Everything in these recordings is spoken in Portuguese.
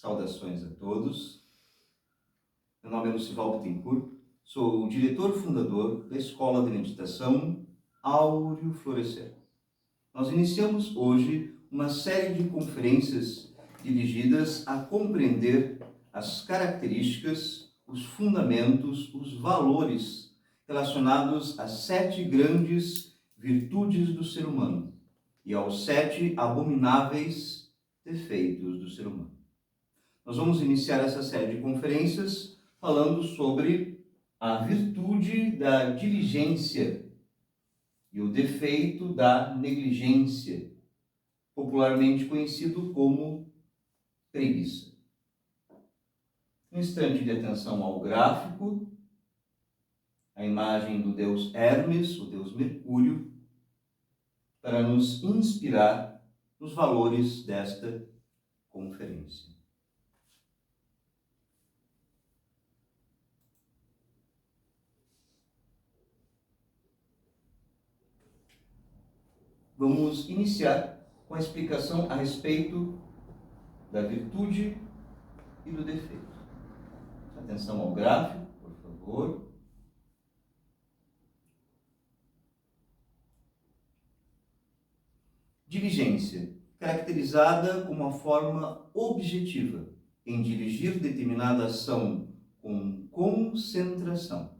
Saudações a todos. Meu nome é Lucival Bittencourt, sou o diretor fundador da Escola de Meditação Áureo Florescer. Nós iniciamos hoje uma série de conferências dirigidas a compreender as características, os fundamentos, os valores relacionados às 7 grandes virtudes do ser humano e aos 7 abomináveis defeitos do ser humano. Nós vamos iniciar essa série de conferências falando sobre a virtude da diligência e o defeito da negligência, popularmente conhecido como preguiça. Um instante de atenção ao gráfico, a imagem do deus Hermes, o deus Mercúrio, para nos inspirar nos valores desta conferência. Vamos iniciar com a explicação a respeito da virtude e do defeito. Atenção ao gráfico, por favor. Diligência, caracterizada como uma forma objetiva em dirigir determinada ação com concentração,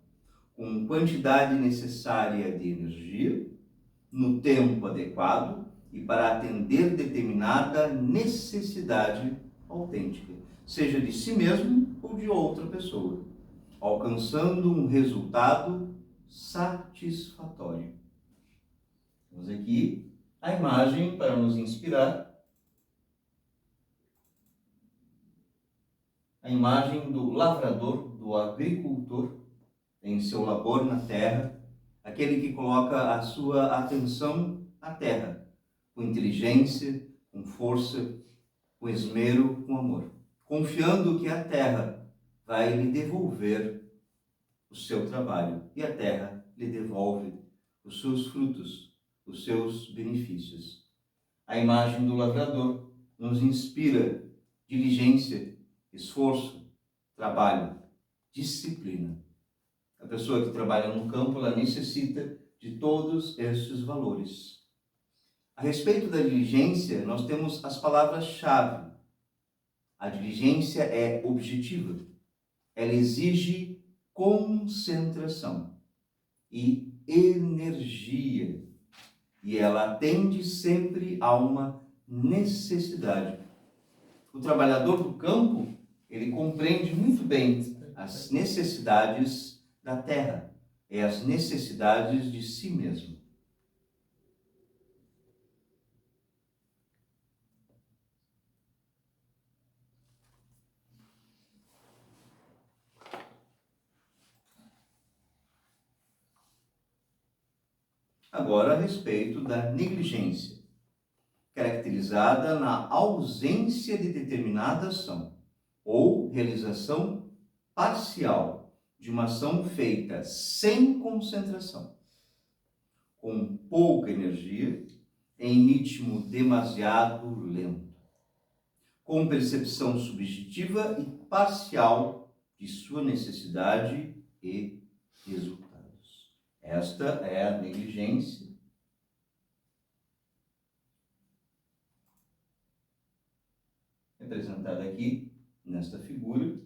com quantidade necessária de energia, no tempo adequado e para atender determinada necessidade autêntica, seja de si mesmo ou de outra pessoa, alcançando um resultado satisfatório. Temos aqui a imagem para nos inspirar, a imagem do lavrador, do agricultor, em seu labor na terra, aquele que coloca a sua atenção à terra, com inteligência, com força, com esmero, com amor, confiando que a terra vai lhe devolver o seu trabalho e a terra lhe devolve os seus frutos, os seus benefícios. A imagem do lavrador nos inspira diligência, esforço, trabalho, disciplina. A pessoa que trabalha no campo, ela necessita de todos estes valores. A respeito da diligência, nós temos as palavras-chave. A diligência é objetiva. Ela exige concentração e energia. E ela atende sempre a uma necessidade. O trabalhador do campo, ele compreende muito bem as necessidades da terra, é as necessidades de si mesmo. Agora, a respeito da negligência, caracterizada na ausência de determinada ação ou realização parcial de uma ação feita sem concentração, com pouca energia, em ritmo demasiado lento, com percepção subjetiva e parcial de sua necessidade e resultados. Esta é a negligência. Representada aqui nesta figura,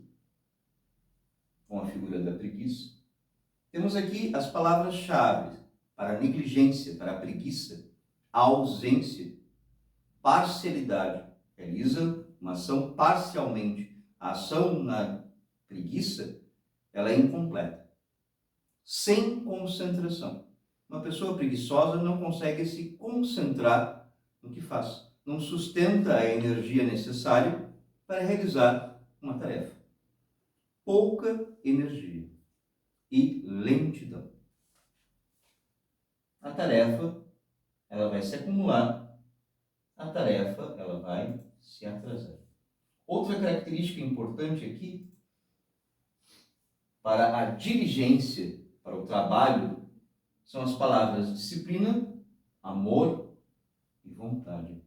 com a figura da preguiça. Temos aqui as palavras-chave para a negligência, para a preguiça: ausência, parcialidade. Realiza uma ação parcialmente. A ação na preguiça, ela é incompleta. Sem concentração. Uma pessoa preguiçosa não consegue se concentrar no que faz. Não sustenta a energia necessária para realizar uma tarefa. Pouca energia e lentidão. A tarefa, ela vai se acumular, a tarefa, ela vai se atrasar. Outra característica importante aqui, para a diligência, para o trabalho, são as palavras disciplina, amor e vontade.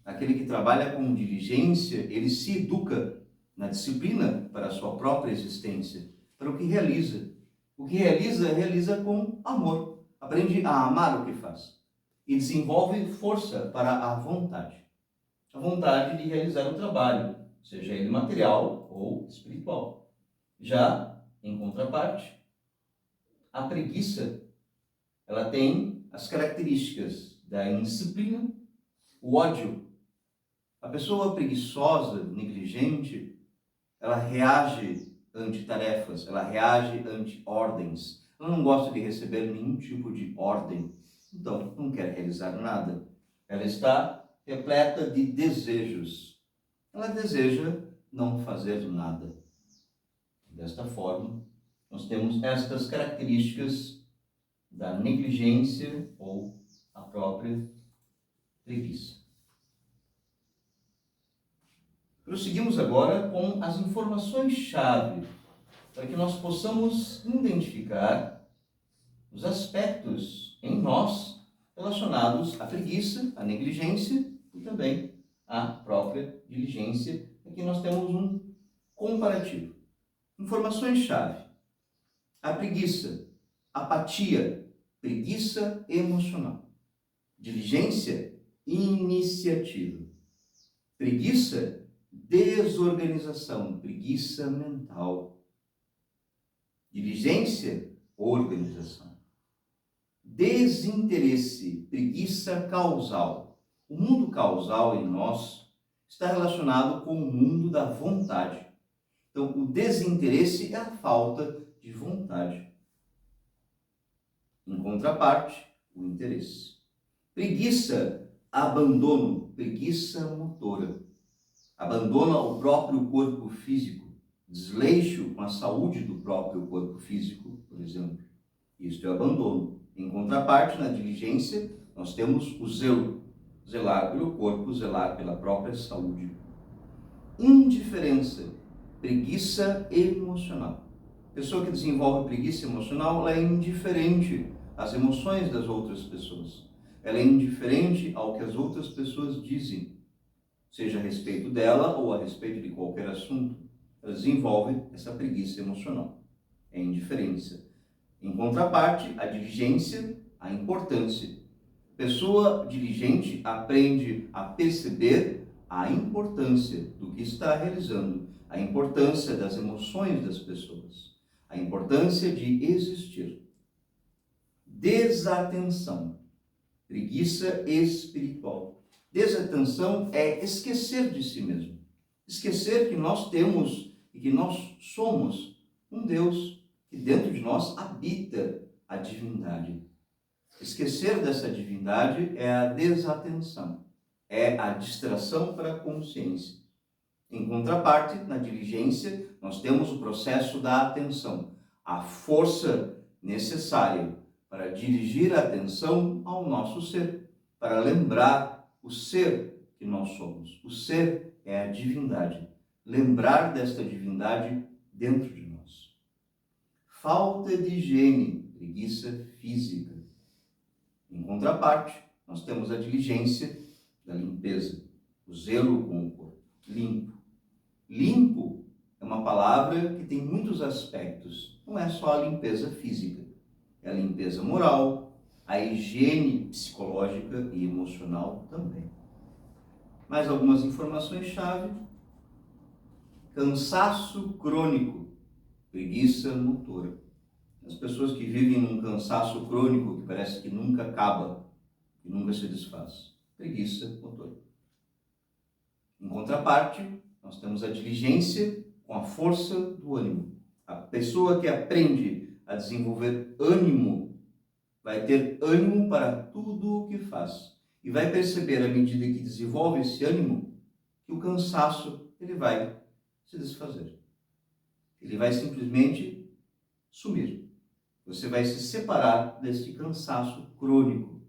Aquele que trabalha com diligência, ele se educa na disciplina para a sua própria existência, para o que realiza. O que realiza, realiza com amor. Aprende a amar o que faz. E desenvolve força para a vontade. A vontade de realizar o trabalho, seja ele material ou espiritual. Já, em contraparte, a preguiça, ela tem as características da indisciplina, o ódio. A pessoa preguiçosa, negligente, ela reage ante tarefas, ela reage ante ordens. Ela não gosta de receber nenhum tipo de ordem, então não quer realizar nada. Ela está repleta de desejos. Ela deseja não fazer nada. Desta forma, nós temos estas características da negligência ou a própria preguiça. Prosseguimos agora com as informações-chave para que nós possamos identificar os aspectos em nós relacionados à preguiça, à negligência e também à própria diligência. Aqui nós temos um comparativo. Informações-chave. A preguiça, apatia, preguiça emocional. Diligência, iniciativa. Preguiça, desorganização, preguiça mental. Diligência, organização. Desinteresse, preguiça causal. O mundo causal em nós está relacionado com o mundo da vontade. Então, o desinteresse é a falta de vontade. Em contraparte, o interesse. Preguiça, abandono, preguiça motora. Abandona o próprio corpo físico, desleixo com a saúde do próprio corpo físico, por exemplo. Isto é abandono. Em contraparte, na diligência, nós temos o zelo, zelar pelo corpo, zelar pela própria saúde. Indiferença, preguiça emocional. A pessoa que desenvolve preguiça emocional, ela é indiferente às emoções das outras pessoas. Ela é indiferente ao que as outras pessoas dizem, seja a respeito dela ou a respeito de qualquer assunto. Ela desenvolve essa preguiça emocional. É indiferença. Em contraparte, a diligência, a importância. Pessoa diligente aprende a perceber a importância do que está realizando, a importância das emoções das pessoas, a importância de existir. Desatenção, preguiça espiritual. Desatenção é esquecer de si mesmo, esquecer que nós temos e que nós somos um Deus, que dentro de nós habita a divindade. Esquecer dessa divindade é a desatenção, é a distração para a consciência. Em contraparte, na diligência, nós temos o processo da atenção, a força necessária para dirigir a atenção ao nosso ser, para lembrar o ser que nós somos. O ser é a divindade. Lembrar desta divindade dentro de nós. Falta de higiene, preguiça física. Em contraparte, nós temos a diligência da limpeza, o zelo com o corpo. Limpo. Limpo é uma palavra que tem muitos aspectos. Não é só a limpeza física. É a limpeza moral, a higiene psicológica e emocional também. Mais algumas informações-chave. Cansaço crônico, preguiça motora. As pessoas que vivem num cansaço crônico que parece que nunca acaba, que nunca se desfaz. Preguiça motora. Em contraparte, nós temos a diligência com a força do ânimo. A pessoa que aprende a desenvolver ânimo vai ter ânimo para tudo o que faz. E vai perceber, à medida que desenvolve esse ânimo, que o cansaço ele vai se desfazer. Ele vai simplesmente sumir. Você vai se separar deste cansaço crônico,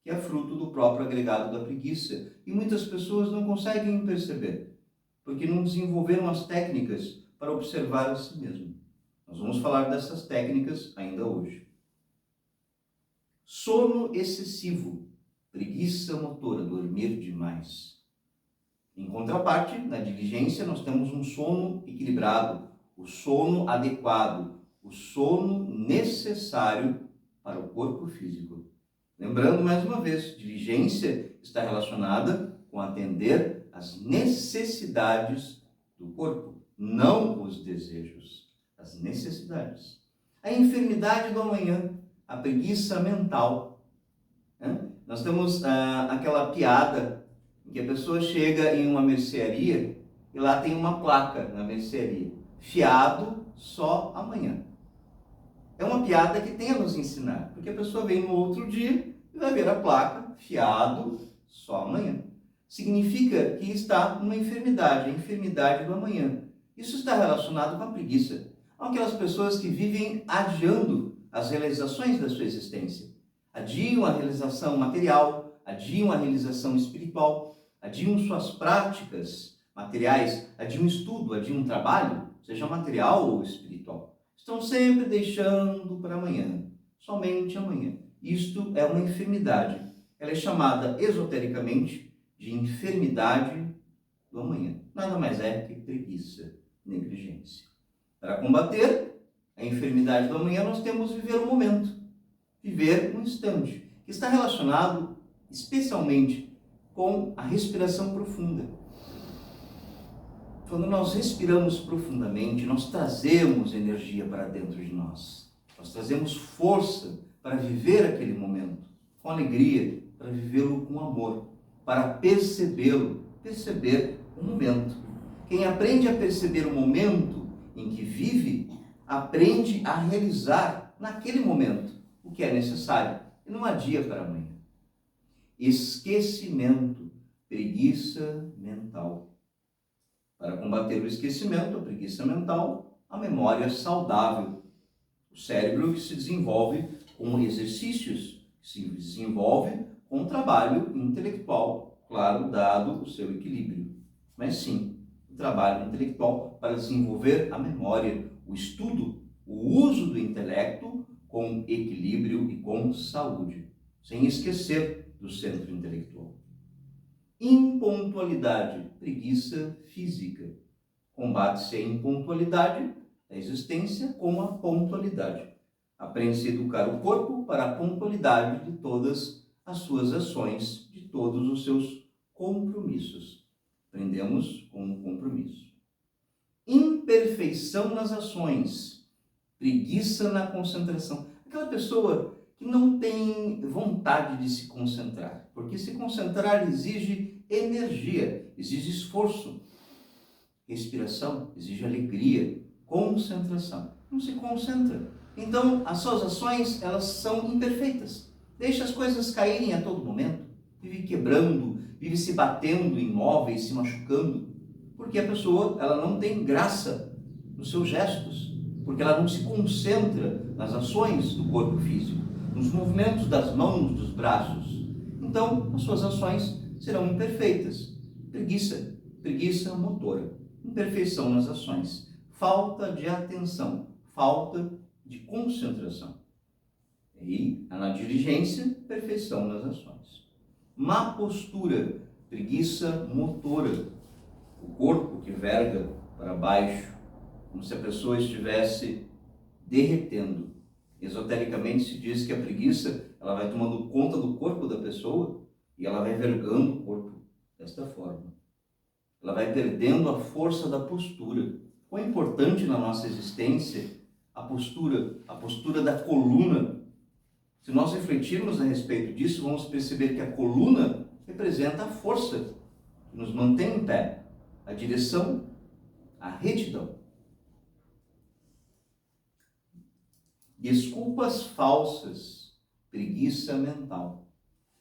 que é fruto do próprio agregado da preguiça. E muitas pessoas não conseguem perceber, porque não desenvolveram as técnicas para observar a si mesmo. Nós vamos falar dessas técnicas ainda hoje. Sono excessivo, preguiça motora, dormir demais. Em contraparte, na diligência, nós temos um sono equilibrado, o sono adequado, o sono necessário para o corpo físico. Lembrando, mais uma vez, diligência está relacionada com atender às necessidades do corpo, não os desejos, as necessidades. A enfermidade do amanhã, a preguiça mental. Nós temos aquela piada em que a pessoa chega em uma mercearia e lá tem uma placa na mercearia: fiado só amanhã. É uma piada que tem a nos ensinar, porque a pessoa vem no outro dia e vai ver a placa, fiado só amanhã. Significa que está numa enfermidade, a enfermidade do amanhã. Isso está relacionado com a preguiça. Aquelas pessoas que vivem adiando as realizações da sua existência. Adiam a realização material, adiam a realização espiritual, adiam suas práticas materiais, adiam estudo, adiam trabalho, seja material ou espiritual. Estão sempre deixando para amanhã, somente amanhã. Isto é uma enfermidade. Ela é chamada esotericamente de enfermidade do amanhã. Nada mais é que preguiça, negligência. Para combater a enfermidade do amanhã, nós temos viver o momento, viver um instante, que está relacionado especialmente com a respiração profunda. Quando nós respiramos profundamente, nós trazemos energia para dentro de nós. Nós trazemos força para viver aquele momento, com alegria, para vivê-lo com amor, para percebê-lo, perceber o momento. Quem aprende a perceber o momento em que vive, aprende a realizar naquele momento o que é necessário e não adia para amanhã. Esquecimento, preguiça mental. Para combater o esquecimento, a preguiça mental, a memória saudável. O cérebro que se desenvolve com exercícios, que se desenvolve com trabalho intelectual, claro, dado o seu equilíbrio. Mas sim, o trabalho intelectual para desenvolver a memória, o estudo, o uso do intelecto com equilíbrio e com saúde, sem esquecer do centro intelectual. Impontualidade, preguiça física. Combate-se a impontualidade da existência com a pontualidade. Aprende-se a educar o corpo para a pontualidade de todas as suas ações, de todos os seus compromissos. Aprendemos com o compromisso. Imperfeição nas ações, preguiça na concentração. Aquela pessoa que não tem vontade de se concentrar, porque se concentrar exige energia, exige esforço, respiração, exige alegria, concentração. Não se concentra. Então, as suas ações, elas são imperfeitas. Deixa as coisas caírem a todo momento, vive quebrando, vive se batendo em móveis, se machucando, porque a pessoa, ela não tem graça nos seus gestos, porque ela não se concentra nas ações do corpo físico, nos movimentos das mãos, dos braços. Então, as suas ações serão imperfeitas. Preguiça motora, imperfeição nas ações, falta de atenção, falta de concentração. E na diligência, perfeição nas ações. Má postura, preguiça motora, o corpo que verga para baixo, como se a pessoa estivesse derretendo. Esotericamente se diz que a preguiça, ela vai tomando conta do corpo da pessoa e ela vai vergando o corpo desta forma. Ela vai perdendo a força da postura. Quão importante na nossa existência a postura da coluna. Se nós refletirmos a respeito disso, vamos perceber que a coluna representa a força que nos mantém em pé, a direção, a retidão. Desculpas falsas, preguiça mental.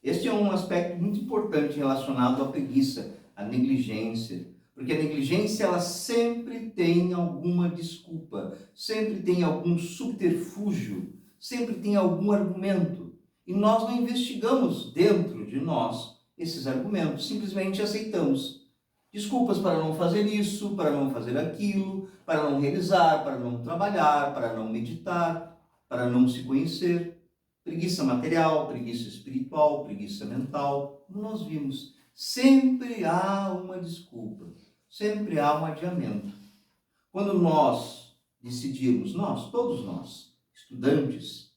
Este é um aspecto muito importante relacionado à preguiça, à negligência. Porque a negligência, ela sempre tem alguma desculpa, sempre tem algum subterfúgio, sempre tem algum argumento. E nós não investigamos dentro de nós esses argumentos, simplesmente aceitamos. Desculpas para não fazer isso, para não fazer aquilo, para não realizar, para não trabalhar, para não meditar, para não se conhecer. Preguiça material, preguiça espiritual, preguiça mental, como nós vimos. Sempre há uma desculpa, sempre há um adiamento. Quando nós decidirmos, todos nós, estudantes,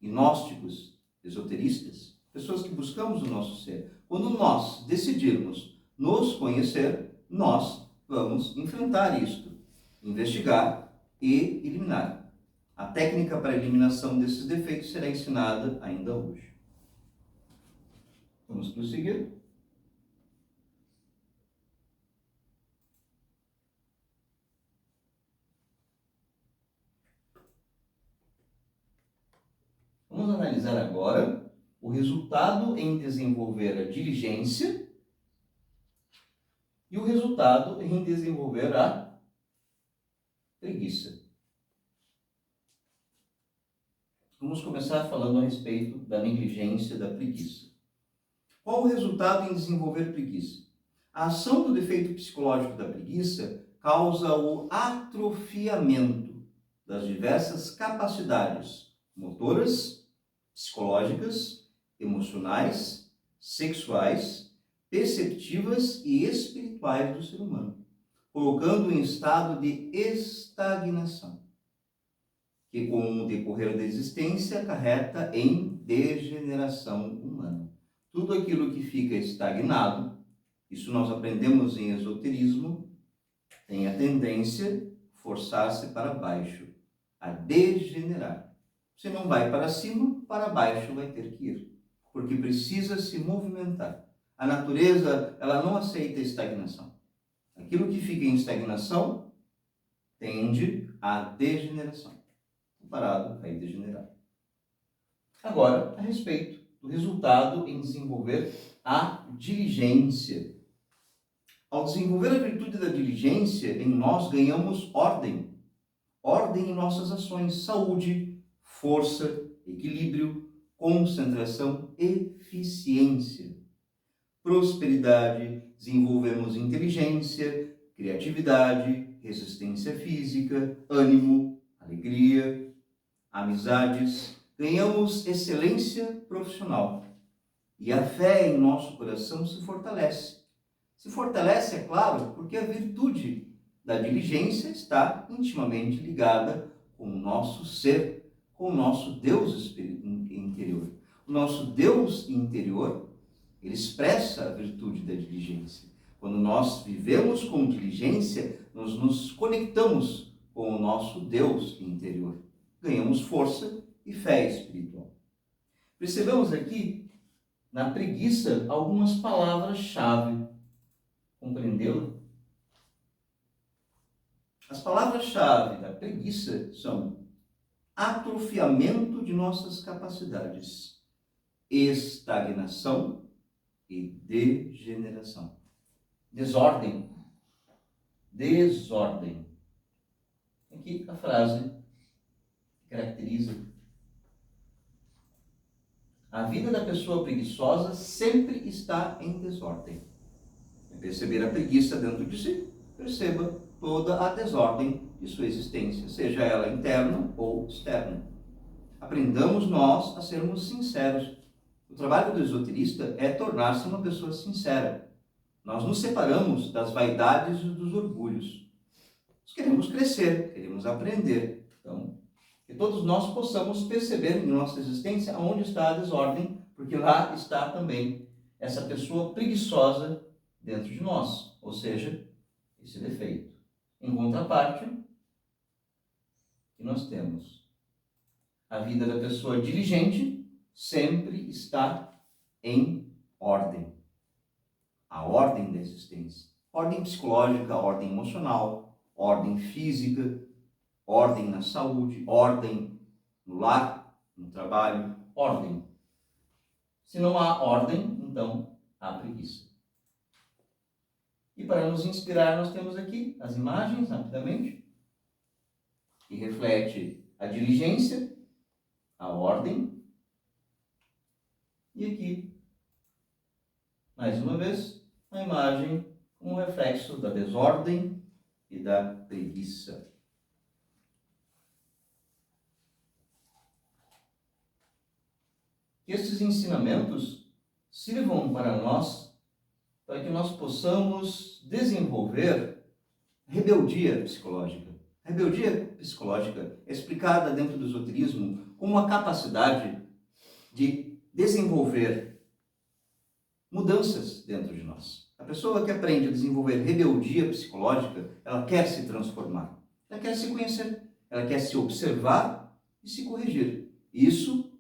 gnósticos, esoteristas, pessoas que buscamos o nosso ser, quando nós decidirmos nos conhecer, nós vamos enfrentar isto, investigar e eliminar. A técnica para a eliminação desses defeitos será ensinada ainda hoje. Vamos prosseguir. Vamos analisar agora o resultado em desenvolver a diligência e o resultado em desenvolver a preguiça. Vamos começar falando a respeito da negligência e da preguiça. Qual o resultado em desenvolver preguiça? A ação do defeito psicológico da preguiça causa o atrofiamento das diversas capacidades motoras, psicológicas, emocionais, sexuais, perceptivas e espirituais do ser humano, colocando-o em estado de estagnação, que com o decorrer da existência acarreta em degeneração humana. Tudo aquilo que fica estagnado, isso nós aprendemos em esoterismo, tem a tendência a forçar-se para baixo, a degenerar. Se não vai para cima, para baixo vai ter que ir, porque precisa se movimentar. A natureza, ela não aceita estagnação. Aquilo que fica em estagnação tende à degeneração. Parado, vai degenerar. Agora, a respeito do resultado em desenvolver a diligência. Ao desenvolver a virtude da diligência, em nós ganhamos ordem. Ordem em nossas ações, saúde, força, equilíbrio, concentração, eficiência. Prosperidade, desenvolvemos inteligência, criatividade, resistência física, ânimo, alegria, amizades, ganhamos excelência profissional. E a fé em nosso coração se fortalece. Se fortalece, é claro, porque a virtude da diligência está intimamente ligada com o nosso ser, com o nosso Deus interior. O nosso Deus interior, ele expressa a virtude da diligência. Quando nós vivemos com diligência, nós nos conectamos com o nosso Deus interior. Ganhamos força e fé espiritual. Percebemos aqui, na preguiça, algumas palavras-chave. Compreendeu? As palavras-chave da preguiça são atrofiamento de nossas capacidades, estagnação e degeneração. Desordem. Desordem. Aqui a frase caracteriza. A vida da pessoa preguiçosa sempre está em desordem. Perceber a preguiça dentro de si, perceba toda a desordem de sua existência, seja ela interna ou externa. Aprendamos nós a sermos sinceros. O trabalho do esoterista é tornar-se uma pessoa sincera. Nós nos separamos das vaidades e dos orgulhos. Nós queremos crescer, queremos aprender. Então, que todos nós possamos perceber em nossa existência onde está a desordem, porque lá está também essa pessoa preguiçosa dentro de nós, ou seja, esse defeito. Em contraparte, que nós temos a vida da pessoa diligente sempre está em ordem. A ordem da existência. Ordem psicológica, ordem emocional, ordem física, ordem na saúde, ordem no lar, no trabalho, ordem. Se não há ordem, então há preguiça. E para nos inspirar, nós temos aqui as imagens, rapidamente, que reflete a diligência, a ordem. E aqui, mais uma vez, a imagem com um reflexo da desordem e da preguiça. Que estes ensinamentos sirvam para nós para que nós possamos desenvolver rebeldia psicológica. A rebeldia psicológica é explicada dentro do esoterismo como a capacidade de desenvolver mudanças dentro de nós. A pessoa que aprende a desenvolver rebeldia psicológica, ela quer se transformar, ela quer se conhecer, ela quer se observar e se corrigir. Isso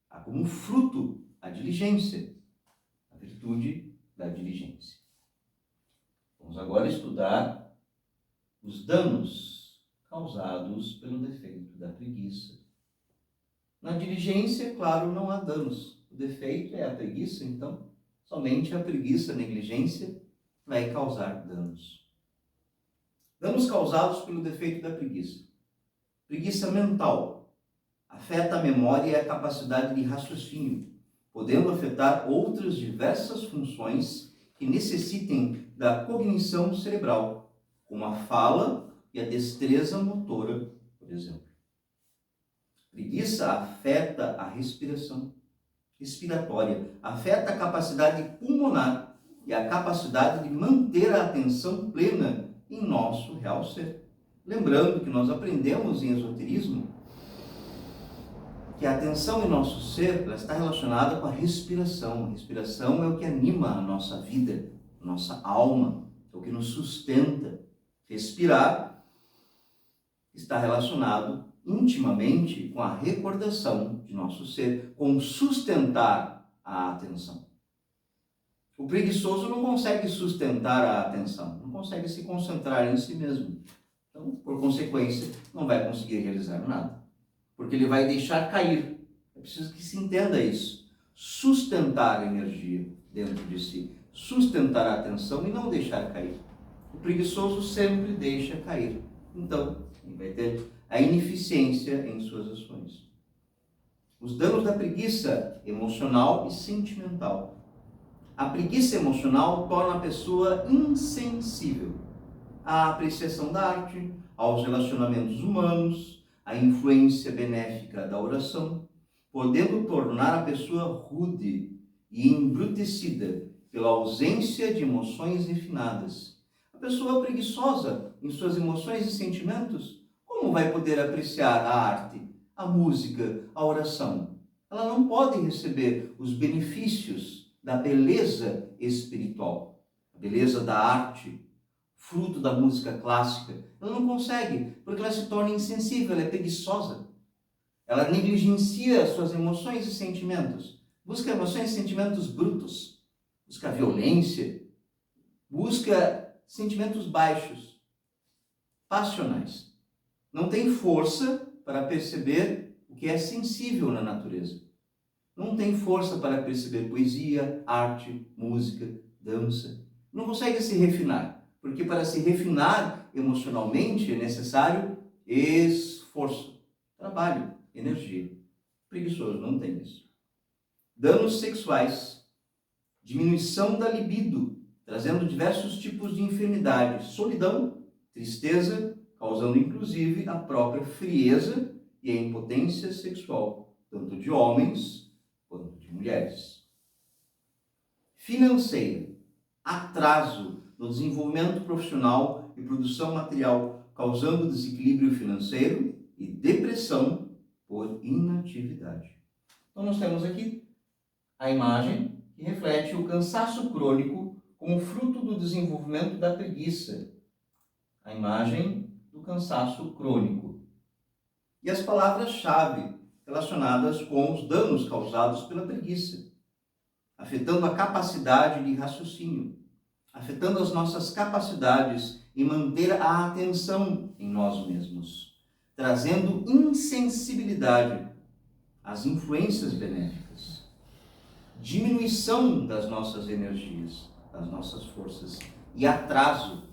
há como fruto a diligência, a virtude da diligência. Vamos agora estudar os danos causados pelo defeito da preguiça. Na diligência, claro, não há danos. O defeito é a preguiça, então somente a preguiça, a negligência, vai causar danos. Danos causados pelo defeito da preguiça. Preguiça mental. Afeta a memória e a capacidade de raciocínio, podendo afetar outras diversas funções que necessitem da cognição cerebral, como a fala e a destreza motora, por exemplo. Preguiça afeta a respiração respiratória, afeta a capacidade pulmonar e a capacidade de manter a atenção plena em nosso real ser. Lembrando que nós aprendemos em esoterismo que a atenção em nosso ser ela está relacionada com a respiração. A respiração é o que anima a nossa vida, a nossa alma, é o que nos sustenta. Respirar está relacionado intimamente com a recordação de nosso ser, com sustentar a atenção. O preguiçoso não consegue sustentar a atenção, não consegue se concentrar em si mesmo. Então, por consequência, não vai conseguir realizar nada, porque ele vai deixar cair. É preciso que se entenda isso. Sustentar a energia dentro de si, sustentar a atenção e não deixar cair. O preguiçoso sempre deixa cair. Então, ele vai ter a ineficiência em suas ações. Os danos da preguiça emocional e sentimental. A preguiça emocional torna a pessoa insensível à apreciação da arte, aos relacionamentos humanos, à influência benéfica da oração, podendo tornar a pessoa rude e embrutecida pela ausência de emoções refinadas. A pessoa preguiçosa em suas emoções e sentimentos, como vai poder apreciar a arte, a música, a oração? Ela não pode receber os benefícios da beleza espiritual, a beleza da arte, fruto da música clássica. Ela não consegue, porque ela se torna insensível, ela é preguiçosa. Ela negligencia suas emoções e sentimentos. Busca emoções e sentimentos brutos. Busca violência. Busca sentimentos baixos, passionais. Não tem força para perceber o que é sensível na natureza. Não tem força para perceber poesia, arte, música, dança. Não consegue se refinar, porque para se refinar emocionalmente é necessário esforço, trabalho, energia. O preguiçoso não tem isso. Danos sexuais, diminuição da libido, trazendo diversos tipos de enfermidades, solidão, tristeza, causando inclusive a própria frieza e a impotência sexual, tanto de homens quanto de mulheres. Financeira, atraso no desenvolvimento profissional e produção material, causando desequilíbrio financeiro e depressão por inatividade. Então nós temos aqui a imagem que reflete o cansaço crônico como fruto do desenvolvimento da preguiça. A imagem do cansaço crônico. E as palavras-chave relacionadas com os danos causados pela preguiça, afetando a capacidade de raciocínio, afetando as nossas capacidades em manter a atenção em nós mesmos, trazendo insensibilidade às influências benéficas, diminuição das nossas energias, das nossas forças e atraso.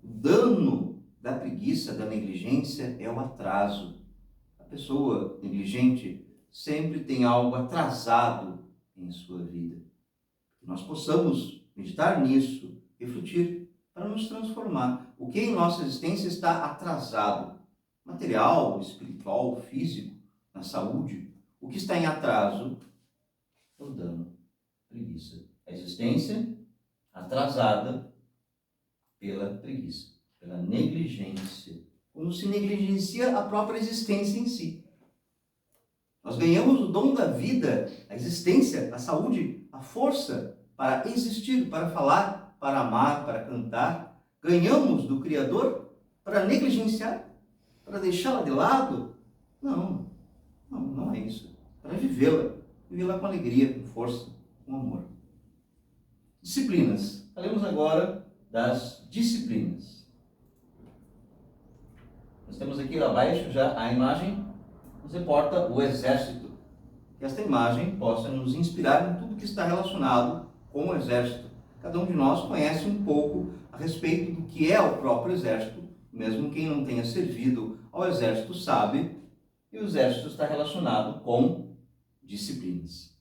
O dano da preguiça, da negligência é o atraso. A pessoa negligente sempre tem algo atrasado em sua vida. Que nós possamos meditar nisso, refletir, para nos transformar. O que em nossa existência está atrasado? Material, espiritual, físico, na saúde. O que está em atraso é o dano, a preguiça. A existência, atrasada pela preguiça, pela negligência. Como se negligencia a própria existência em si. Nós ganhamos o dom da vida, a existência, a saúde, a força para existir, para falar, para amar, para cantar. Ganhamos do Criador para negligenciar, para deixá-la de lado. Não é isso. Para vivê-la com alegria, com força, com amor. Disciplinas. Falemos agora das disciplinas. Nós temos aqui abaixo já a imagem, nos reporta o exército. Que esta imagem possa nos inspirar em tudo que está relacionado com o exército. Cada um de nós conhece um pouco a respeito do que é o próprio exército, mesmo quem não tenha servido ao exército sabe, e o exército está relacionado com disciplinas.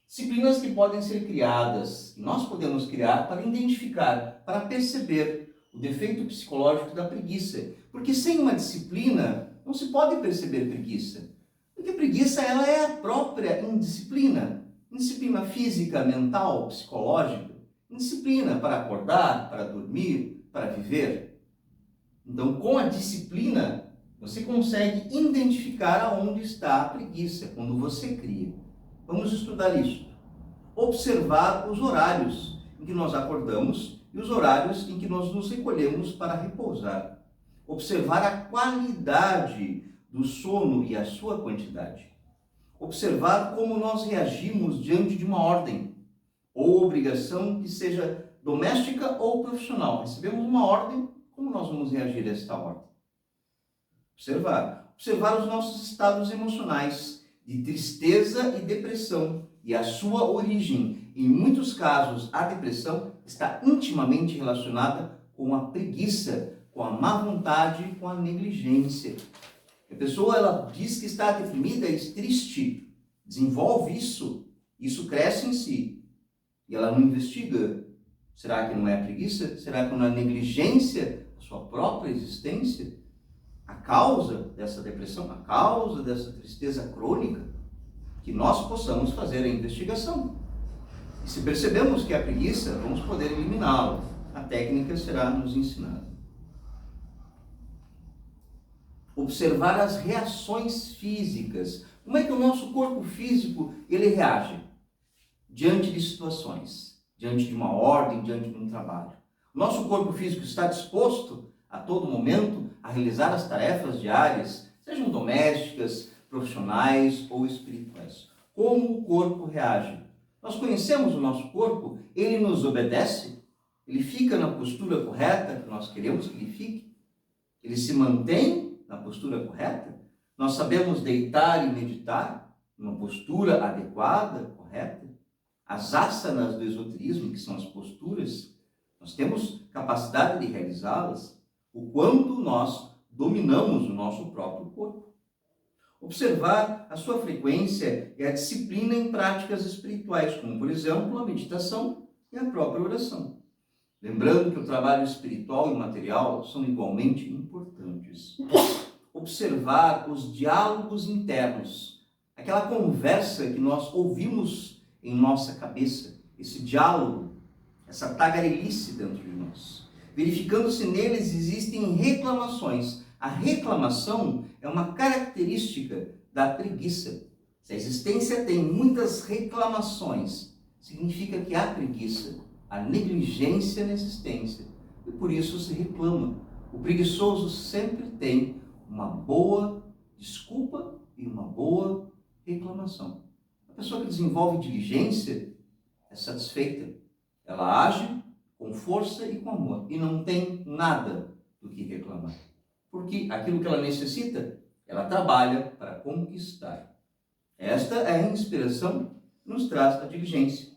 Disciplinas que podem ser criadas, que nós podemos criar para identificar, para perceber o defeito psicológico da preguiça. Porque sem uma disciplina, não se pode perceber preguiça. Porque preguiça ela é a própria indisciplina. Indisciplina física, mental, psicológica. Indisciplina para acordar, para dormir, para viver. Então, com a disciplina, você consegue identificar aonde está a preguiça, quando você cria. Vamos estudar isso. Observar os horários em que nós acordamos e os horários em que nós nos recolhemos para repousar. Observar a qualidade do sono e a sua quantidade. Observar como nós reagimos diante de uma ordem ou obrigação que seja doméstica ou profissional. Recebemos uma ordem, como nós vamos reagir a esta ordem? Observar. Observar os nossos estados emocionais de tristeza e depressão e a sua origem. Em muitos casos, a depressão está intimamente relacionada com a preguiça, com a má vontade, com a negligência. A pessoa ela diz que está deprimida e triste, desenvolve isso cresce em si. E ela não investiga. Será que não é a preguiça? Será que não é a negligência da sua própria existência? A causa dessa depressão, a causa dessa tristeza crônica, que nós possamos fazer a investigação. E se percebemos que é a preguiça, vamos poder eliminá-la. A técnica será nos ensinada. Observar as reações físicas. Como é que o nosso corpo físico ele reage diante de situações, diante de uma ordem, diante de um trabalho? O nosso corpo físico está disposto a todo momento a realizar as tarefas diárias, sejam domésticas, profissionais ou espirituais. Como o corpo reage? Nós conhecemos o nosso corpo, ele nos obedece, ele fica na postura correta que nós queremos que ele fique, ele se mantém na postura correta, nós sabemos deitar e meditar numa postura adequada, correta. As asanas do esoterismo, que são as posturas, nós temos capacidade de realizá-las, o quanto nós dominamos o nosso próprio corpo. Observar a sua frequência e a disciplina em práticas espirituais, como, por exemplo, a meditação e a própria oração. Lembrando que o trabalho espiritual e material são igualmente importantes. Observar os diálogos internos, aquela conversa que nós ouvimos em nossa cabeça, esse diálogo, essa tagarelice dentro de nós. Verificando se neles existem reclamações. A reclamação é uma característica da preguiça. Se a existência tem muitas reclamações, significa que há preguiça, há negligência na existência. E por isso se reclama. O preguiçoso sempre tem uma boa desculpa e uma boa reclamação. A pessoa que desenvolve diligência é satisfeita. Ela age com força e com amor e não tem nada do que reclamar. Porque aquilo que ela necessita, ela trabalha para conquistar. Esta é a inspiração que nos traz a diligência.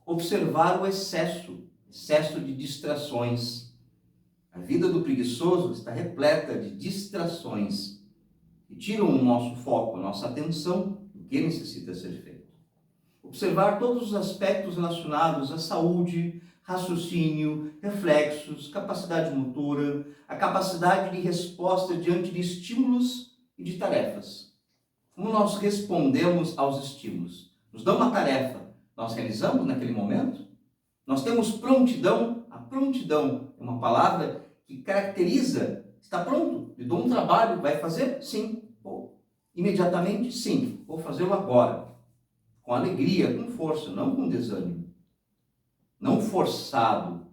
Observar o excesso de distrações. A vida do preguiçoso está repleta de distrações que tiram o nosso foco, a nossa atenção do que necessita ser feito. Observar todos os aspectos relacionados à saúde, raciocínio, reflexos, capacidade motora, a capacidade de resposta diante de estímulos e de tarefas. Como nós respondemos aos estímulos? nos dão uma tarefa, nós realizamos naquele momento? Nós temos prontidão? A prontidão é uma palavra que caracteriza, está pronto, lhe dou um trabalho, vai fazer? Sim. Ou, imediatamente? Sim. Vou fazê-lo agora. Com alegria, com força, não com desânimo. Não forçado.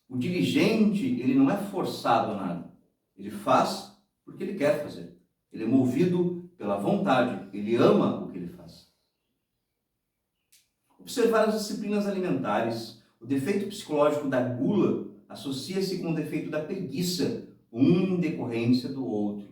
O diligente, ele não é forçado a nada. Ele faz porque ele quer fazer. Ele é movido pela vontade. Ele ama o que ele faz. Observar as disciplinas alimentares. O defeito psicológico da gula associa-se com o defeito da preguiça, um em decorrência do outro.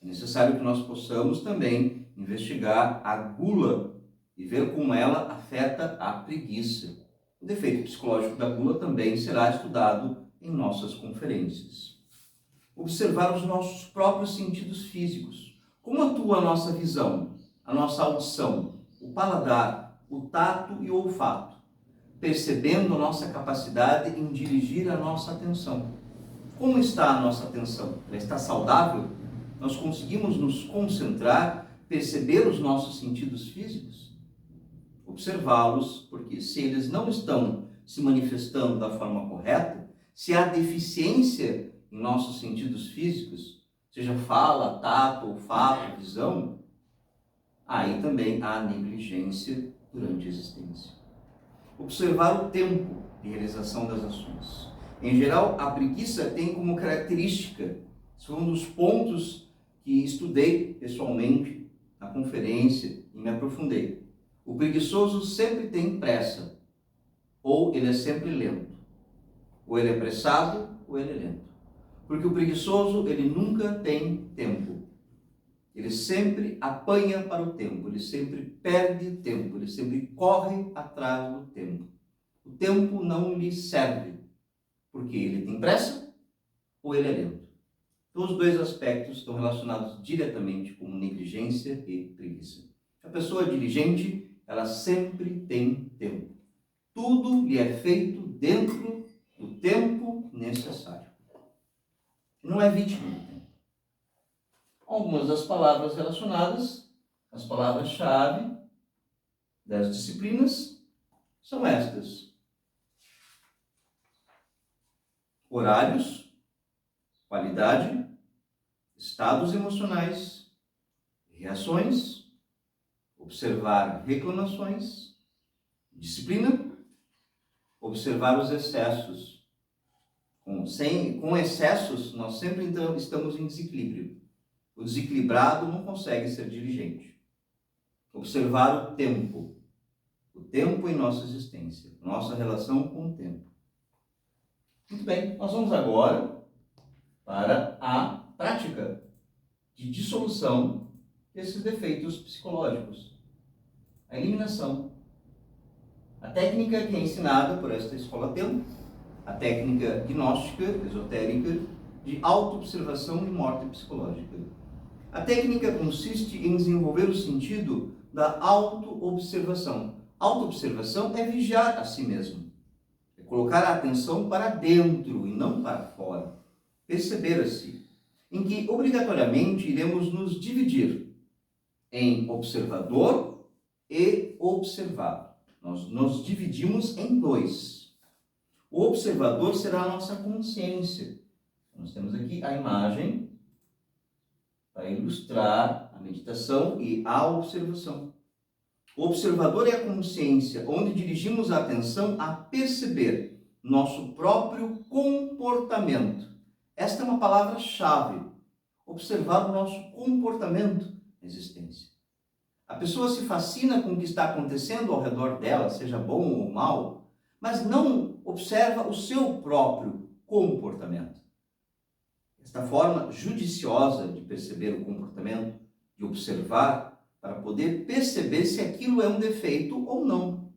É necessário que nós possamos também investigar a gula e ver como ela afeta a preguiça. O defeito psicológico da gula também será estudado em nossas conferências. Observar os nossos próprios sentidos físicos. Como atua a nossa visão, a nossa audição, o paladar, o tato e o olfato, percebendo a nossa capacidade em dirigir a nossa atenção. Como está a nossa atenção? Ela está saudável? Nós conseguimos nos concentrar, perceber os nossos sentidos físicos? Observá-los, porque se eles não estão se manifestando da forma correta, se há deficiência em nossos sentidos físicos, seja fala, tato, olfato, visão, aí também há negligência durante a existência. Observar o tempo de realização das ações. Em geral, a preguiça tem como característica, esse foi um dos pontos que estudei pessoalmente na conferência e me aprofundei. O preguiçoso sempre tem pressa, ou ele é sempre lento. Ou ele é apressado, ou ele é lento. Porque o preguiçoso, ele nunca tem tempo. Ele sempre apanha para o tempo, ele sempre perde tempo, ele sempre corre atrás do tempo. O tempo não lhe serve, porque ele tem pressa ou ele é lento. Então, os dois aspectos estão relacionados diretamente com negligência e preguiça. A pessoa diligente, ela sempre tem tempo. Tudo lhe é feito dentro do tempo necessário. Não é vítima do tempo. Algumas das palavras relacionadas, as palavras-chave das disciplinas, são estas: horários, qualidade, estados emocionais, reações, observar reclamações, disciplina, observar os excessos. Com excessos, nós sempre então estamos em desequilíbrio. O desequilibrado não consegue ser diligente. Observar o tempo em nossa existência, nossa relação com o tempo. Muito bem, nós vamos agora para a prática de dissolução desses defeitos psicológicos, a eliminação. A técnica que é ensinada por esta escola Tempo, a técnica gnóstica, esotérica, de auto-observação e morte psicológica. A técnica consiste em desenvolver o sentido da auto-observação. Auto-observação é vigiar a si mesmo. É colocar a atenção para dentro e não para fora. Perceber a si. Em que, obrigatoriamente, iremos nos dividir em observador e observado. Nós nos dividimos em dois. O observador será a nossa consciência. Nós temos aqui a imagem para ilustrar a meditação e a observação. O observador é a consciência, onde dirigimos a atenção a perceber nosso próprio comportamento. Esta é uma palavra-chave. Observar o nosso comportamento na existência. A pessoa se fascina com o que está acontecendo ao redor dela, seja bom ou mal, mas não observa o seu próprio comportamento. Esta forma judiciosa de perceber o comportamento, de observar, para poder perceber se aquilo é um defeito ou não.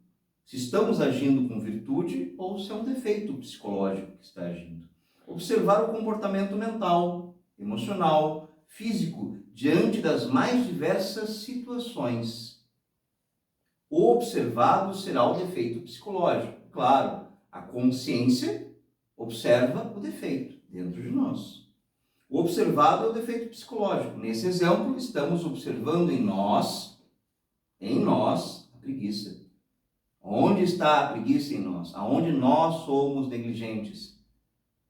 Se estamos agindo com virtude ou se é um defeito psicológico que está agindo. Observar o comportamento mental, emocional, físico, diante das mais diversas situações. O observado será o defeito psicológico. Claro, a consciência observa o defeito dentro de nós. O observado é o defeito psicológico. Nesse exemplo, estamos observando em nós, a Preguiça. Onde está a preguiça em nós? Aonde nós somos negligentes?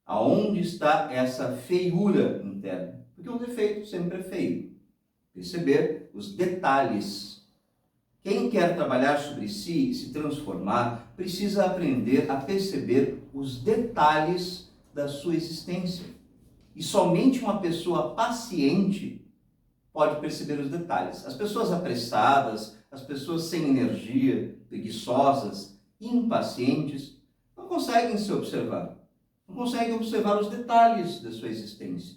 Aonde está essa feiura interna? Porque um defeito sempre é feio. Perceber os detalhes. Quem quer trabalhar sobre si e se transformar, precisa aprender a perceber os detalhes da sua existência. E somente uma pessoa paciente pode perceber os detalhes. As pessoas apressadas, as pessoas sem energia, preguiçosas, impacientes, não conseguem se observar. Não conseguem observar os detalhes da sua existência.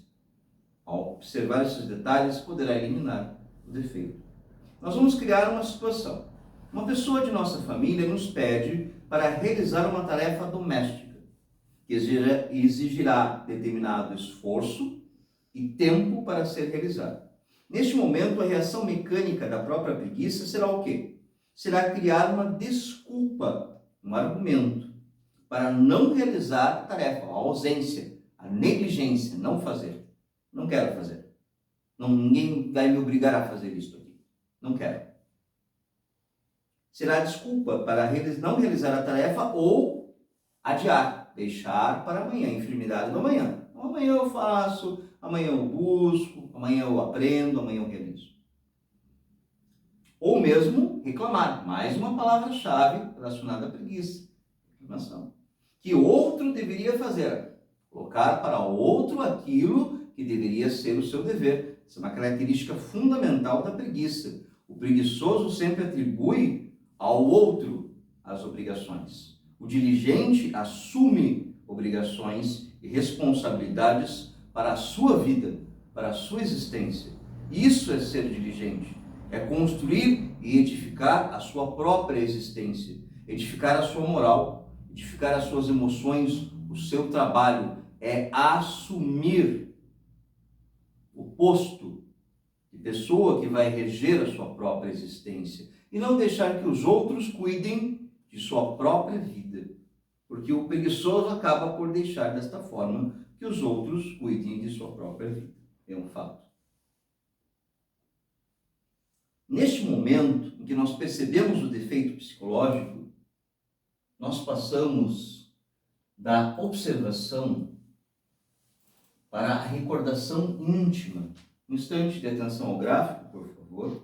Ao observar esses detalhes, poderá eliminar o defeito. Nós vamos criar uma situação. Uma pessoa de nossa família nos pede para realizar uma tarefa doméstica, que exigirá determinado esforço e tempo para ser realizada. Neste momento, a reação mecânica da própria preguiça será o quê? Será criar uma desculpa, um argumento, para não realizar a tarefa, a ausência, a negligência, não fazer. Não quero fazer. Ninguém vai me obrigar a fazer isso aqui. Não quero. Será desculpa para não realizar a tarefa ou adiar, deixar para amanhã, a enfermidade do amanhã. Então, amanhã eu faço, amanhã eu busco, amanhã eu aprendo, amanhã eu realizo. Ou mesmo reclamar. Mais uma palavra-chave relacionada à preguiça. Reclamação. Que outro deveria fazer. Colocar para outro aquilo que deveria ser o seu dever. Essa é uma característica fundamental da preguiça. O preguiçoso sempre atribui ao outro as obrigações. O diligente assume obrigações e responsabilidades para a sua vida, para a sua existência. Isso é ser diligente. É construir e edificar a sua própria existência, edificar a sua moral, edificar as suas emoções, o seu trabalho. É assumir o posto de pessoa que vai reger a sua própria existência e não deixar que os outros cuidem de sua própria vida, porque o preguiçoso acaba por deixar desta forma que os outros cuidem de sua própria vida. É um fato. Neste momento em que nós percebemos o defeito psicológico, nós passamos da observação para a recordação íntima. Um instante de atenção ao gráfico, por favor.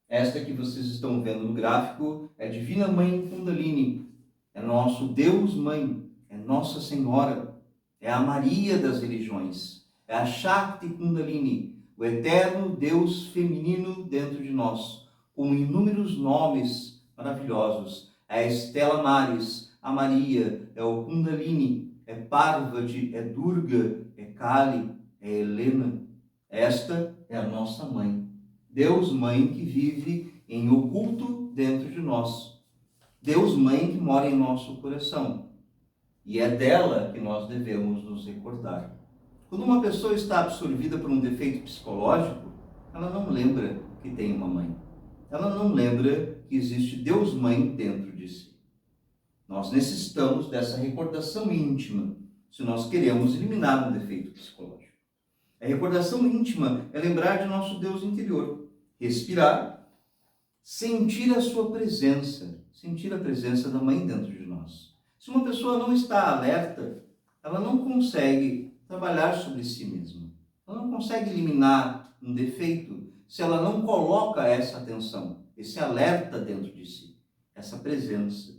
Esta que vocês estão vendo no gráfico é a Divina Mãe Kundalini. É nosso Deus Mãe, é Nossa Senhora, é a Maria das religiões, é a Shakti Kundalini, o eterno Deus feminino dentro de nós, com inúmeros nomes maravilhosos. É a Stella Maris, a Maria, é o Kundalini, é Parvati, é Durga, é Kali, é Helena. Esta é a nossa mãe. Deus Mãe que vive em oculto dentro de nós. Deus Mãe que mora em nosso coração. E é dela que nós devemos nos recordar. Quando uma pessoa está absorvida por um defeito psicológico, ela não lembra que tem uma mãe. Ela não lembra que existe Deus Mãe dentro de si. Nós necessitamos dessa recordação íntima, se nós queremos eliminar um defeito psicológico. A recordação íntima é lembrar de nosso Deus interior, respirar, sentir a sua presença, sentir a presença da mãe dentro de nós. Se uma pessoa não está alerta, ela não consegue trabalhar sobre si mesma. Ela não consegue eliminar um defeito se ela não coloca essa atenção, esse alerta dentro de si, essa presença.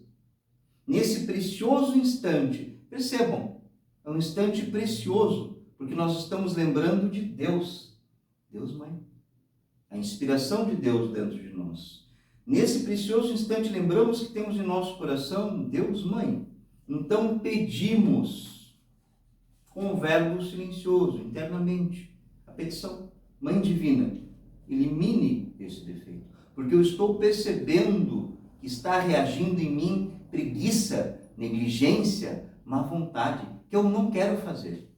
Nesse precioso instante, percebam, é um instante precioso, porque nós estamos lembrando de Deus, Deus Mãe, a inspiração de Deus dentro de nós. Nesse precioso instante, lembramos que temos em nosso coração Deus Mãe. Então pedimos, com o verbo silencioso, internamente, a petição, Mãe Divina, elimine esse defeito, porque eu estou percebendo que está reagindo em mim preguiça, negligência, má vontade, que eu não quero fazer.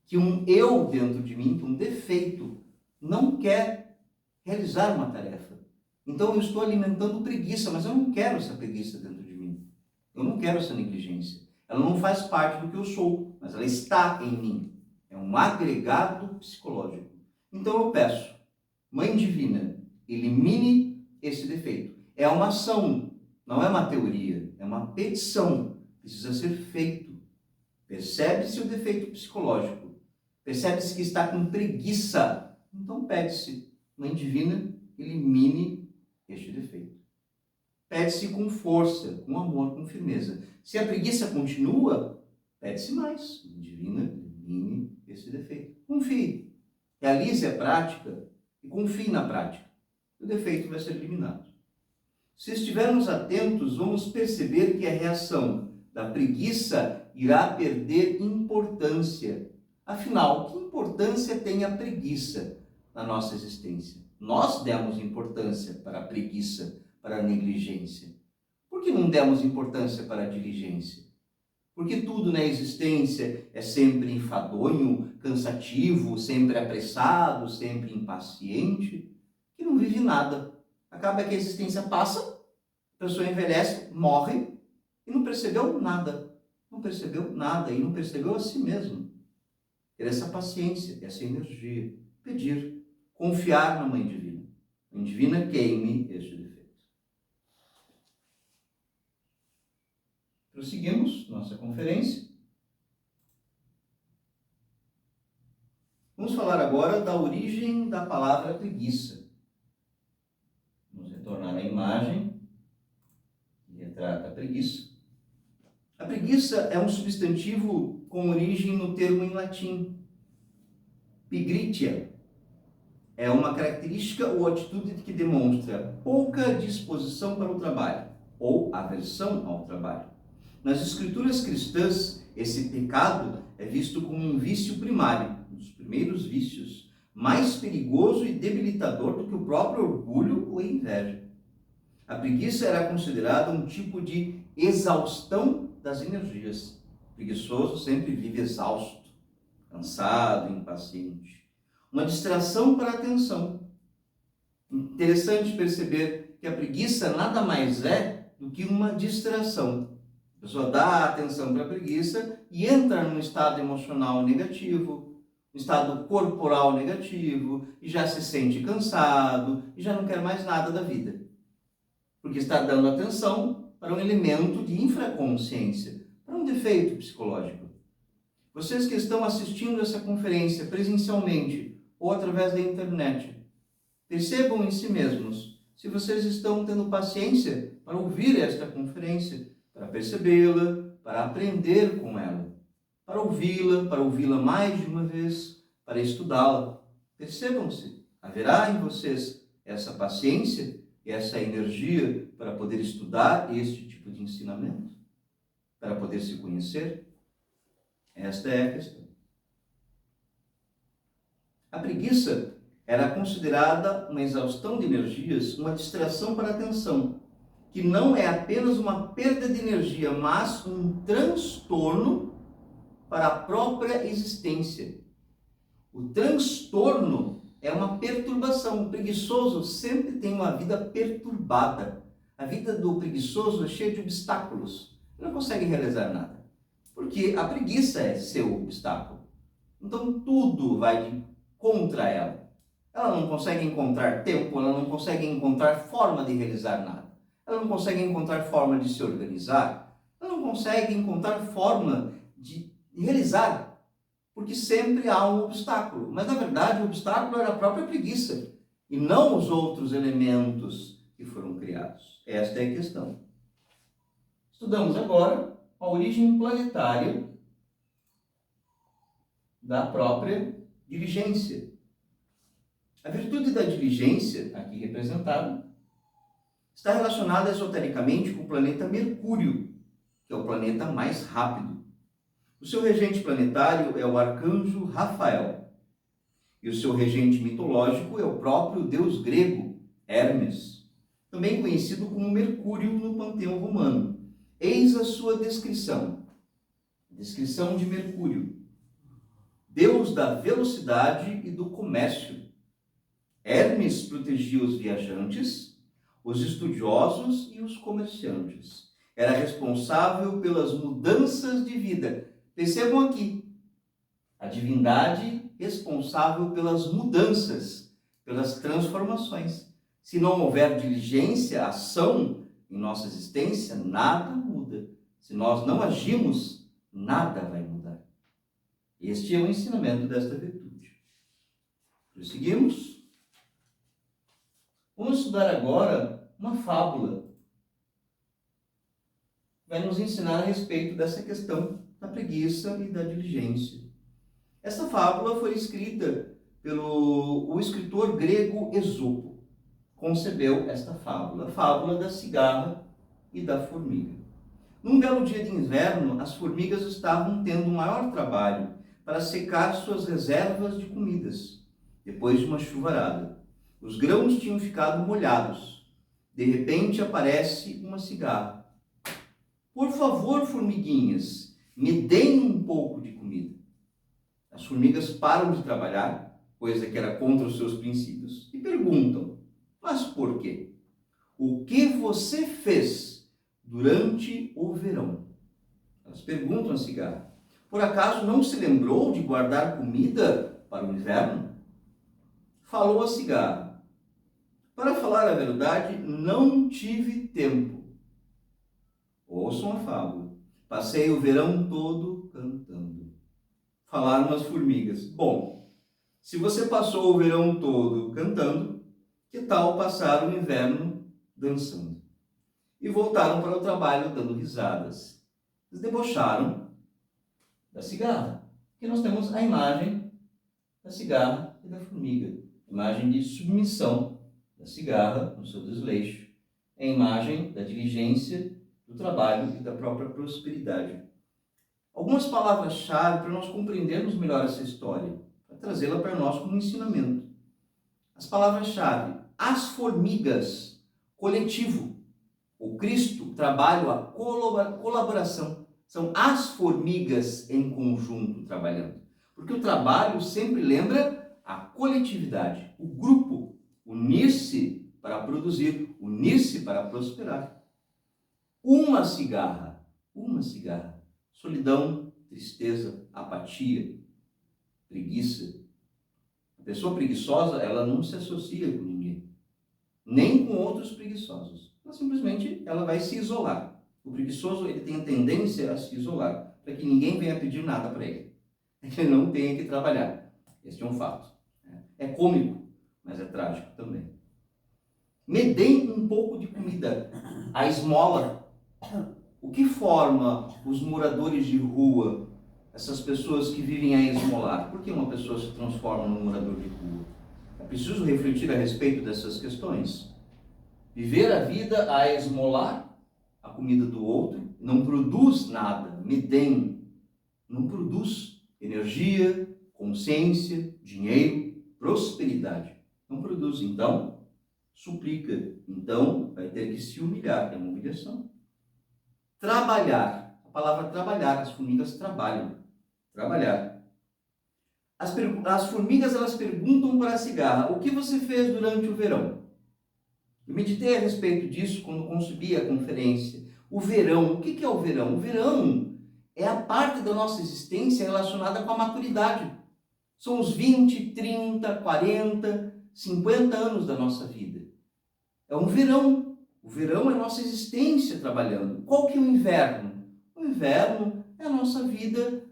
Que um eu dentro de mim, que um defeito, não quer realizar uma tarefa. Então eu estou alimentando preguiça, mas eu não quero essa preguiça dentro de mim. Eu não quero essa negligência. Ela não faz parte do que eu sou, mas ela está em mim. É um agregado psicológico. Então eu peço, Mãe Divina, elimine esse defeito. É uma ação, não é uma teoria, é uma petição. Precisa ser feito. Percebe-se o defeito psicológico. Percebe-se que está com preguiça. Então pede-se, Mãe Divina, elimine este defeito. Pede-se com força, com amor, com firmeza. Se a preguiça continua, pede-se mais. Mãe Divina, elimine esse defeito. Confie. Realize a prática e confie na prática. O defeito vai ser eliminado. Se estivermos atentos, vamos perceber que a reação da preguiça irá perder importância. Afinal, que importância tem a preguiça na nossa existência? Nós demos importância para a preguiça, para a negligência. Por que não demos importância para a diligência? Porque tudo na existência é sempre enfadonho, cansativo, sempre apressado, sempre impaciente, que não vive nada. Acaba que a existência passa, a pessoa envelhece, morre e não percebeu nada. Não percebeu nada e não percebeu a si mesmo. Ter essa paciência, essa energia, pedir, confiar na Mãe Divina. Mãe Divina, queime este defeito. Prosseguimos nossa conferência. Vamos falar agora da origem da palavra preguiça. Vamos retornar à imagem que retrata a preguiça. A preguiça é um substantivo com origem no termo em latim, pigritia. É uma característica ou atitude que demonstra pouca disposição para o trabalho ou aversão ao trabalho. Nas escrituras cristãs, esse pecado é visto como um vício primário, um dos primeiros vícios, mais perigoso e debilitador do que o próprio orgulho ou a inveja. A preguiça era considerada um tipo de exaustão das energias. O preguiçoso sempre vive exausto, cansado, impaciente. Uma distração para a atenção. Interessante perceber que a preguiça nada mais é do que uma distração. A pessoa dá atenção para a preguiça e entra num estado emocional negativo, um estado corporal negativo, e já se sente cansado, e já não quer mais nada da vida. Porque está dando atenção para um elemento de infraconsciência, para um defeito psicológico. Vocês que estão assistindo essa conferência presencialmente ou através da internet, percebam em si mesmos se vocês estão tendo paciência para ouvir esta conferência, para percebê-la, para aprender com ela, para ouvi-la mais de uma vez, para estudá-la. Percebam-se, haverá em vocês essa paciência e essa energia para poder estudar este tipo de ensinamento, para poder se conhecer? Esta é a questão. A preguiça era considerada uma exaustão de energias, uma distração para a atenção, que não é apenas uma perda de energia, mas um transtorno para a própria existência. O transtorno é uma perturbação. O preguiçoso sempre tem uma vida perturbada. A vida do preguiçoso é cheia de obstáculos. Ele não consegue realizar nada, porque a preguiça é seu obstáculo. Então tudo vai contra ela. Ela não consegue encontrar tempo, ela não consegue encontrar forma de realizar nada. Ela não consegue encontrar forma de se organizar, ela não consegue encontrar forma de realizar, porque sempre há um obstáculo. Mas, na verdade, o obstáculo era a própria preguiça, e não os outros elementos que foram criados. Esta é a questão. Estudamos agora a origem planetária da própria diligência. A virtude da diligência, aqui representada, está relacionada esotericamente com o planeta Mercúrio, que é o planeta mais rápido. O seu regente planetário é o arcanjo Rafael. E o seu regente mitológico é o próprio deus grego, Hermes, também conhecido como Mercúrio no panteão romano. Eis a sua descrição. Descrição de Mercúrio. Deus da velocidade e do comércio. Hermes protegia os viajantes, os estudiosos e os comerciantes. Era responsável pelas mudanças de vida. Percebam aqui, a divindade responsável pelas mudanças, pelas transformações. Se não houver diligência, ação em nossa existência, nada muda. Se nós não agimos, nada vai mudar. Este é o ensinamento desta virtude. Prosseguimos. Vamos estudar agora uma fábula. Vai nos ensinar a respeito dessa questão da preguiça e da diligência. Essa fábula foi escrita pelo escritor grego Esopo. Concebeu esta fábula, a fábula da cigarra e da formiga. Num belo dia de inverno, as formigas estavam tendo um maior trabalho para secar suas reservas de comidas, depois de uma chuvarada. Os grãos tinham ficado molhados. De repente aparece uma cigarra. Por favor, formiguinhas, me deem um pouco de comida. As formigas param de trabalhar, coisa que era contra os seus princípios, e perguntam: mas por quê? O que você fez durante o verão? Elas perguntam à cigarra: por acaso não se lembrou de guardar comida para o inverno? Falou a cigarra: para falar a verdade, não tive tempo. Ouçam a fábula. Passei o verão todo cantando. Falaram as formigas: bom, se você passou o verão todo cantando, que tal passar o inverno dançando? E voltaram para o trabalho dando risadas. Eles debocharam da cigarra, porque nós temos a imagem da cigarra e da formiga. Imagem de submissão da cigarra no seu desleixo. É a imagem da diligência, do trabalho e da própria prosperidade. Algumas palavras-chave para nós compreendermos melhor essa história, para trazê-la para nós como ensinamento. As palavras-chave: as formigas, coletivo. O Cristo, trabalho, a colaboração. São as formigas em conjunto trabalhando. Porque o trabalho sempre lembra a coletividade, o grupo, unir-se para produzir, unir-se para prosperar. Uma cigarra. Solidão, tristeza, apatia, preguiça. A pessoa preguiçosa, ela não se associa com ninguém, nem com outros preguiçosos. Ela vai se isolar. O preguiçoso, ele tem a tendência a se isolar, para que ninguém venha pedir nada para ele. É que ele não tenha que trabalhar. Este é um fato. É cômico, mas é trágico também. Me deem um pouco de comida, a esmola. O que forma os moradores de rua, essas pessoas que vivem a esmolar? Por que uma pessoa se transforma num morador de rua? É preciso refletir a respeito dessas questões. Viver a vida a esmolar a comida do outro não produz nada, não produz energia, consciência, dinheiro, prosperidade. Não produz, então, suplica. Então, vai ter que se humilhar, é uma humilhação. Trabalhar. A palavra trabalhar, as formigas trabalham. Trabalhar. As formigas, elas perguntam para a cigarra: o que você fez durante o verão? Eu meditei a respeito disso quando concebi a conferência. O verão, o que é o verão? O verão é a parte da nossa existência relacionada com a maturidade. São os 20, 30, 40, 50 anos da nossa vida. É um verão. O verão é a nossa existência trabalhando. Qual que é o inverno? O inverno é a nossa vida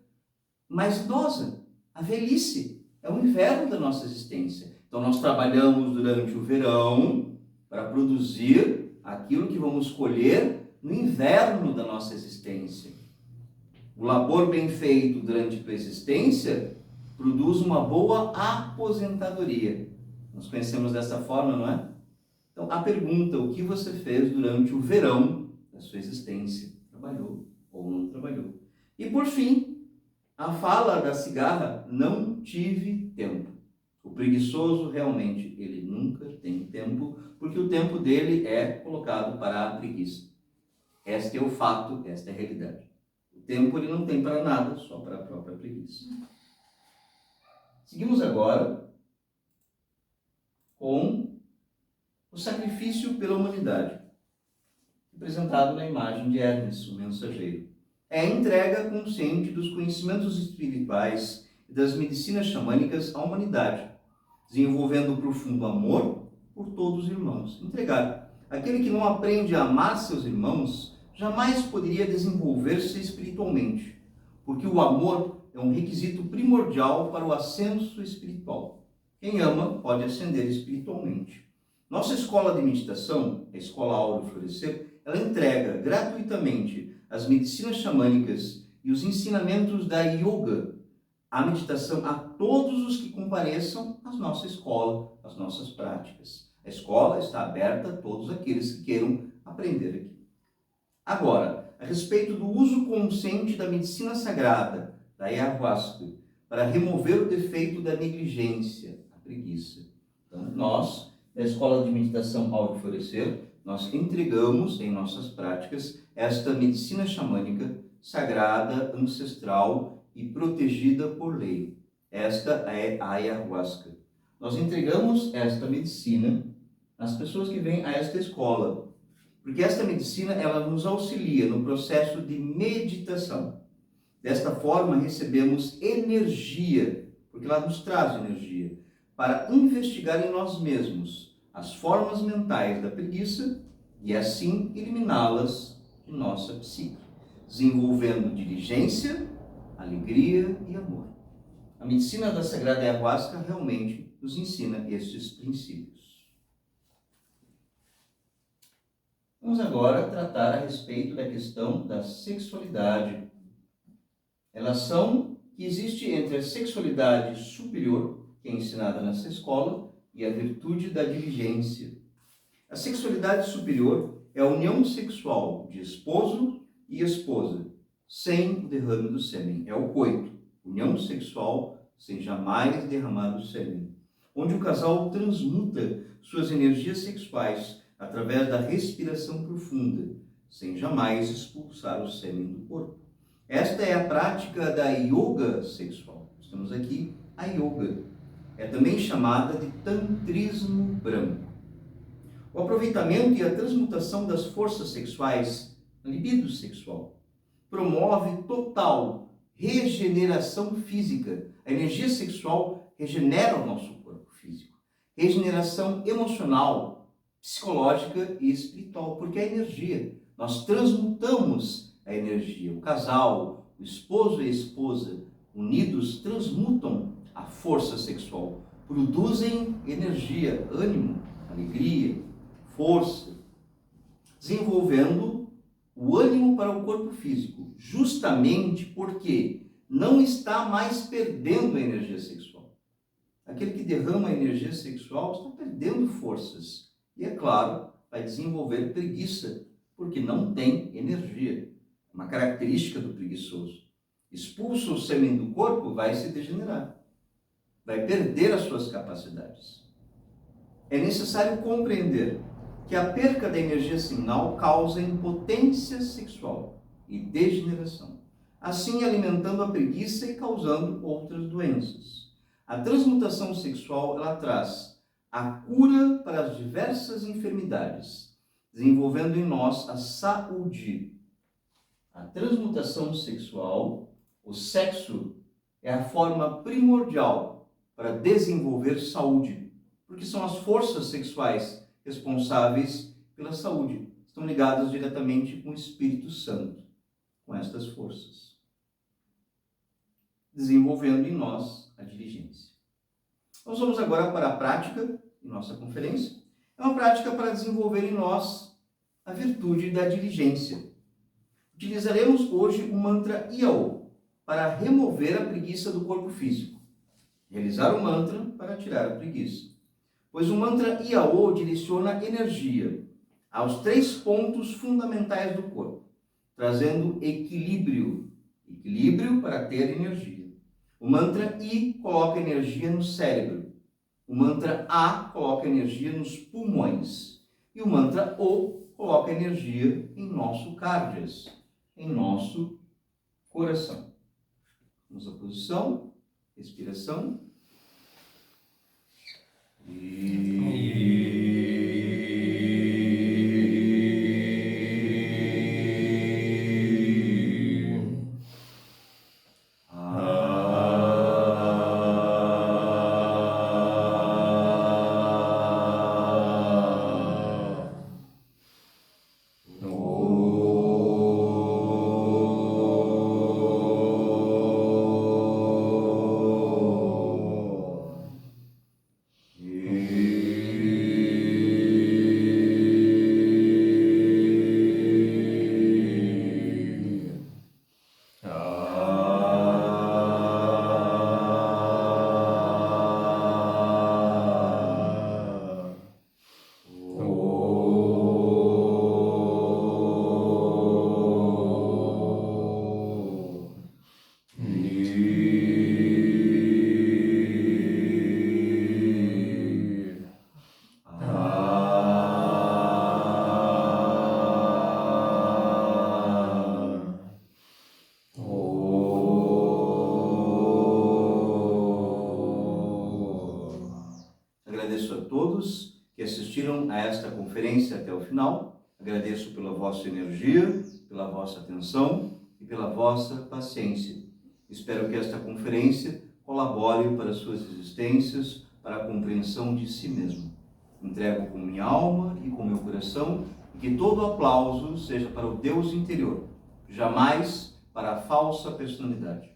mais idosa. A velhice é o inverno da nossa existência. Então nós trabalhamos durante o verão para produzir aquilo que vamos colher no inverno da nossa existência. O labor bem feito durante a tua existência produz uma boa aposentadoria. Nós conhecemos dessa forma, não é? Então, a pergunta: o que você fez durante o verão da sua existência? Trabalhou ou não trabalhou? E, por fim, a fala da cigarra: não tive tempo. O preguiçoso, realmente, ele nunca tem tempo, porque o tempo dele é colocado para a preguiça. Este é o fato, esta é a realidade. O tempo ele não tem para nada, só para a própria preguiça. Seguimos agora com o sacrifício pela humanidade, representado na imagem de Hermes, o mensageiro. É a entrega consciente dos conhecimentos espirituais e das medicinas xamânicas à humanidade, desenvolvendo profundo amor por todos os irmãos. Entregar. Aquele que não aprende a amar seus irmãos jamais poderia desenvolver-se espiritualmente, porque o amor é um requisito primordial para o ascenso espiritual. Quem ama pode ascender espiritualmente. Nossa escola de meditação, a Escola Áureo Florescer, ela entrega gratuitamente as medicinas xamânicas e os ensinamentos da yoga, a meditação, a todos os que compareçam à nossa escola, às nossas práticas. A escola está aberta a todos aqueles que queiram aprender aqui. Agora, a respeito do uso consciente da medicina sagrada, da ayahuasca, para remover o defeito da negligência, a preguiça. Então, nós, da Escola de Meditação Áureo Florescer, nós entregamos em nossas práticas esta medicina xamânica, sagrada, ancestral e protegida por lei. Esta é a ayahuasca. Nós entregamos esta medicina às pessoas que vêm a esta escola, porque esta medicina ela nos auxilia no processo de meditação. Desta forma, recebemos energia, porque ela nos traz energia, para investigar em nós mesmos as formas mentais da preguiça e assim eliminá-las de nossa psique, desenvolvendo diligência, alegria e amor. A medicina da Sagrada Ayahuasca realmente nos ensina estes princípios. Vamos agora tratar a respeito da questão da sexualidade. Relação que existe entre a sexualidade superior, que é ensinada nessa escola, e a virtude da diligência. A sexualidade superior é a união sexual de esposo e esposa, sem o derrame do sêmen. É o coito, união sexual sem jamais derramar o sêmen, onde o casal transmuta suas energias sexuais através da respiração profunda, sem jamais expulsar o sêmen do corpo. Esta é a prática da yoga sexual. Temos aqui a yoga. É também chamada de tantrismo branco. O aproveitamento e a transmutação das forças sexuais, a libido sexual, promove total regeneração física. A energia sexual regenera o nosso corpo físico. Regeneração emocional, psicológica e espiritual, porque é energia. Nós transmutamos a energia. O casal, o esposo e a esposa, unidos, transmutam a força sexual, produzem energia, ânimo, alegria, força, desenvolvendo o ânimo para o corpo físico, justamente porque não está mais perdendo a energia sexual. Aquele que derrama a energia sexual está perdendo forças e, é claro, vai desenvolver preguiça, porque não tem energia. Uma característica do preguiçoso. Expulsa o sêmen do corpo, vai se degenerar. Vai perder as suas capacidades. É necessário compreender que a perca da energia seminal causa impotência sexual e degeneração, assim alimentando a preguiça e causando outras doenças. A transmutação sexual, ela traz a cura para as diversas enfermidades, desenvolvendo em nós a saúde. A transmutação sexual, o sexo, é a forma primordial para desenvolver saúde, porque são as forças sexuais responsáveis pela saúde. Estão ligadas diretamente com o Espírito Santo, com estas forças, desenvolvendo em nós a diligência. Nós vamos agora para a prática em nossa conferência. É uma prática para desenvolver em nós a virtude da diligência. Utilizaremos hoje o mantra Iao para remover a preguiça do corpo físico. Realizar o mantra para tirar a preguiça. Pois o mantra Iao direciona energia aos 3 pontos fundamentais do corpo, trazendo equilíbrio. Equilíbrio para ter energia. O mantra I coloca energia no cérebro. O mantra A coloca energia nos pulmões. E o mantra O coloca energia em nosso cardias, em nosso coração. Vamos à posição, respiração. que assistiram a esta conferência até o final. Agradeço pela vossa energia, pela vossa atenção e pela vossa paciência. Espero que esta conferência colabore para suas existências, para a compreensão de si mesmo. Entrego com minha alma e com meu coração, e que todo aplauso seja para o Deus interior, jamais para a falsa personalidade.